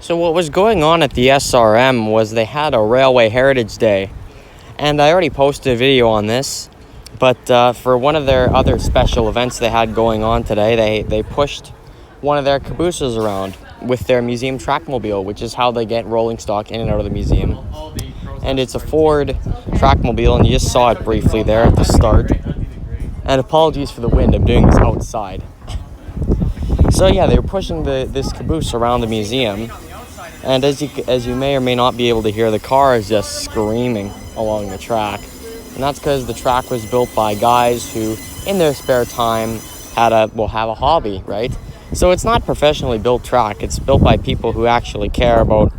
So what was going on at the SRM was they had a Railway Heritage Day, and I already posted a video on this, but for one of their other special events they had going on today, they pushed one of their cabooses around with their museum Trackmobile, which is how they get rolling stock in and out of the museum. And it's a Ford Trackmobile, and you just saw it briefly there at the start. And apologies for the wind, I'm doing this outside. So yeah, they were pushing this caboose around the museum, and as you may or may not be able to hear, the car is just screaming along the track. And that's because the track was built by guys who, in their spare time, have a hobby, right? So it's not professionally built track. It's built by people who actually care about,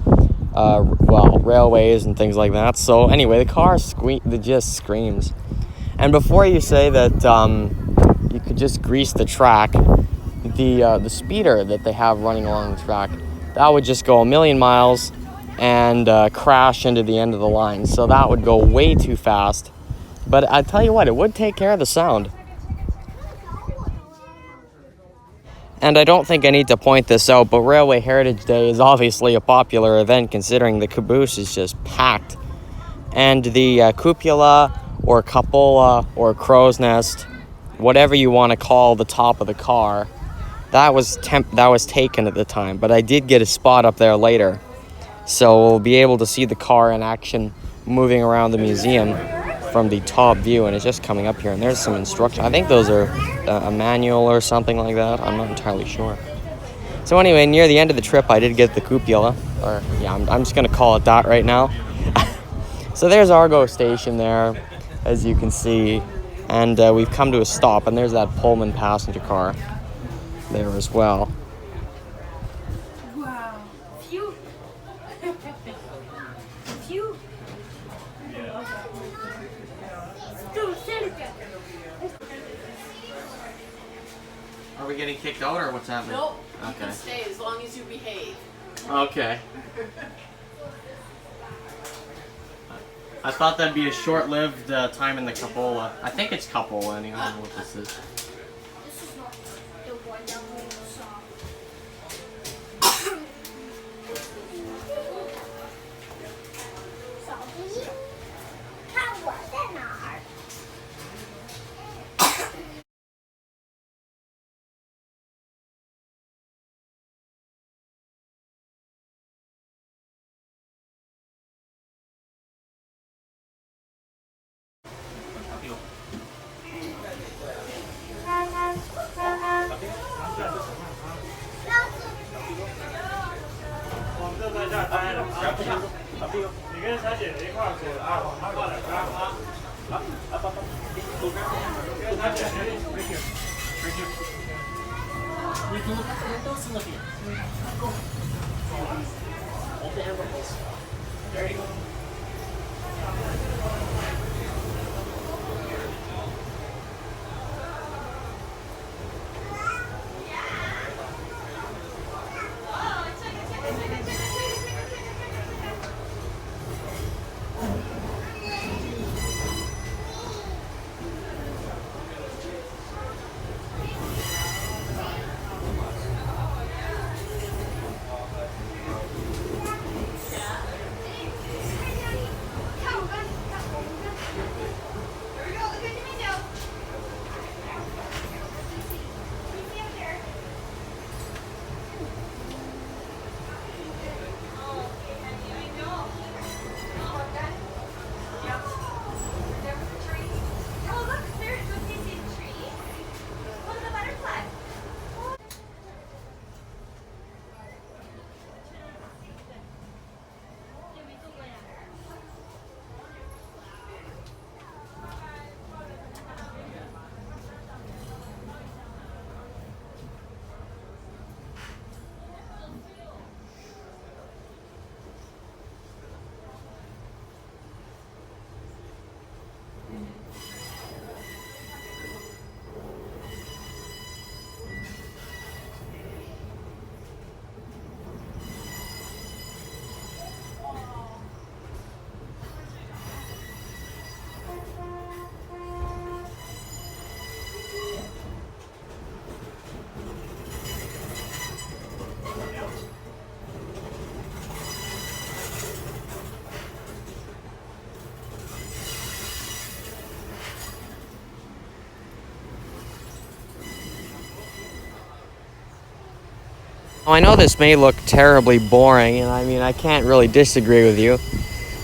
railways and things like that. So anyway, the car just screams. And before you say that you could just grease the track, the speeder that they have running along the track, that would just go a million miles and crash into the end of the line. So that would go way too fast. But I tell you what, it would take care of the sound. And I don't think I need to point this out, but Railway Heritage Day is obviously a popular event considering the caboose is just packed. And the cupola or cupola or crow's nest, whatever you want to call the top of the car, that was taken at the time. But I did get a spot up there later, so we'll be able to see the car in action moving around the museum from the top view. And it's just coming up here, and there's some instructions. I think those are a manual or something like that. I'm not entirely sure. So anyway, near the end of the trip, I did get the cupola, or yeah, I'm just gonna call it that right now. So there's Argo Station there, as you can see, and we've come to a stop, and there's that Pullman passenger car there as well. Wow. Phew. Phew. Are we getting kicked out or what's happening? Nope. You Okay. can stay as long as you behave. Okay. I thought that'd be a short-lived time in the cupola. I think it's cupola anyway. I don't know what this is. This is not the one that we saw. There you go. I know this may look terribly boring, and I mean, I can't really disagree with you.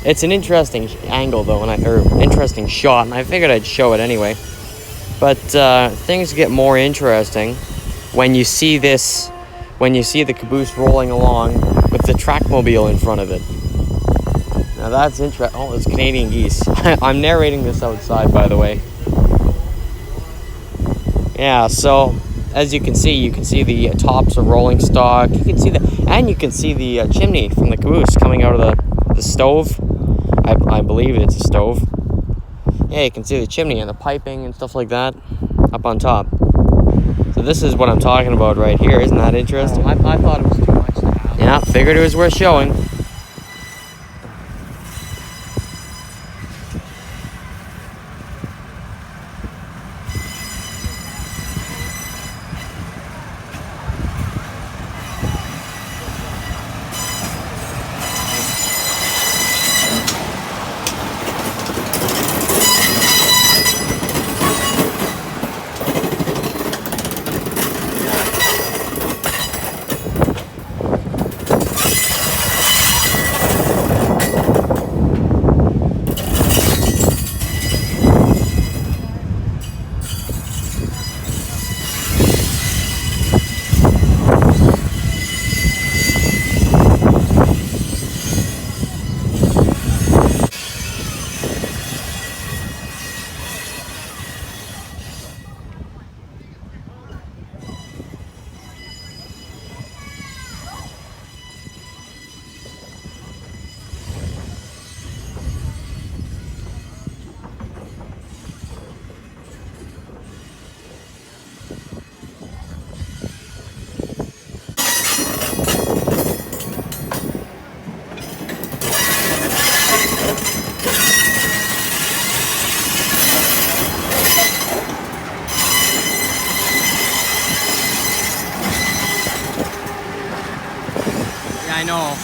It's an interesting angle, though, or interesting shot, and I figured I'd show it anyway. But things get more interesting when you see this, when you see the caboose rolling along with the Trackmobile in front of it. Now that's interesting. Oh, it's Canadian geese. I'm narrating this outside, by the way. Yeah, so as you can see the tops of rolling stock. You can see the chimney from the caboose coming out of the stove. I believe it's a stove. Yeah, you can see the chimney and the piping and stuff like that up on top. So this is what I'm talking about right here. Isn't that interesting? I thought it was too much to have. Yeah, figured it was worth showing. Yeah, I know.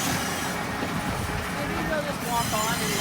Maybe we'll just walk on and